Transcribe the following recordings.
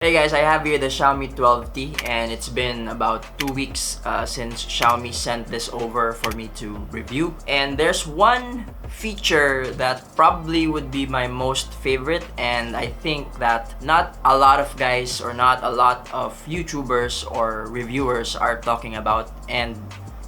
Hey guys, I have here the Xiaomi 12T and it's been about 2 weeks since Xiaomi sent this over for me to review. And there's one feature that probably would be my most favorite, and I think that not a lot of guys or not a lot of YouTubers or reviewers are talking about, and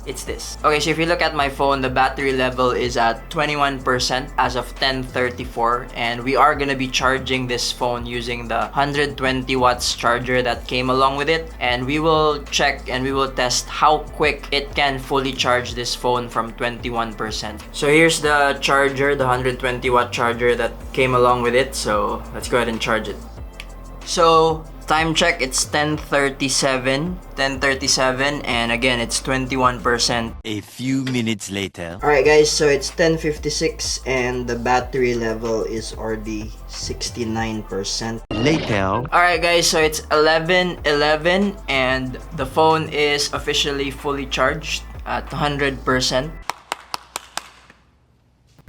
it's this. Okay, so if you look at my phone, the battery level is at 21% as of 10:34, and we are gonna be charging this phone using the 120 watts charger that came along with it, and we will check and we will test how quick it can fully charge this phone from 21%. So here's the charger, the 120 watt charger that came along with it, so let's go ahead and charge it. So time check, it's 10:37, and again, it's 21%. A few minutes later. Alright guys, so it's 10:56 and the battery level is already 69%. Later. Alright guys, so it's 11:11 and the phone is officially fully charged at 100%.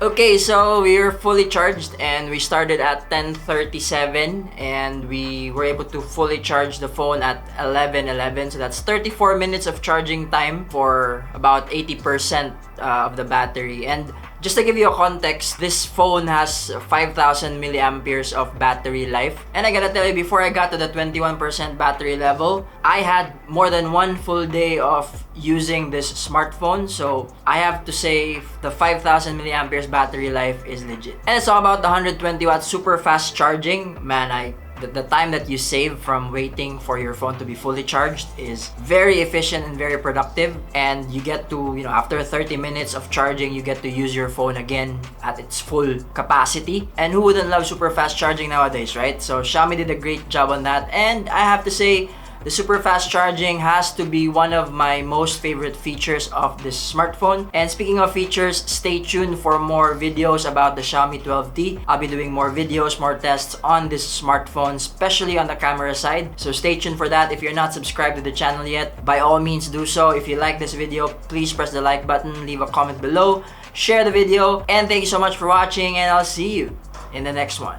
Okay, so we're fully charged and we started at 10:37 and we were able to fully charge the phone at 11:11. So that's 34 minutes of charging time for about 80% of the battery. And just to give you a context, this phone has 5,000 milliamperes of battery life. And I gotta tell you, before I got to the 21% battery level, I had more than one full day of using this smartphone. So I have to say the 5,000 milliamperes battery life is legit. And it's all about the 120 watt super fast charging. Man, the time that you save from waiting for your phone to be fully charged is very efficient and very productive, and you get to, after 30 minutes of charging, you get to use your phone again at its full capacity. And who wouldn't love super fast charging nowadays, right? So Xiaomi did a great job on that, and I have to say the super fast charging has to be one of my most favorite features of this smartphone. And speaking of features, stay tuned for more videos about the Xiaomi 12T. I'll be doing more videos, more tests on this smartphone, especially on the camera side. So stay tuned for that. If you're not subscribed to the channel yet, by all means do so. If you like this video, please press the like button, leave a comment below, share the video, and thank you so much for watching, and I'll see you in the next one.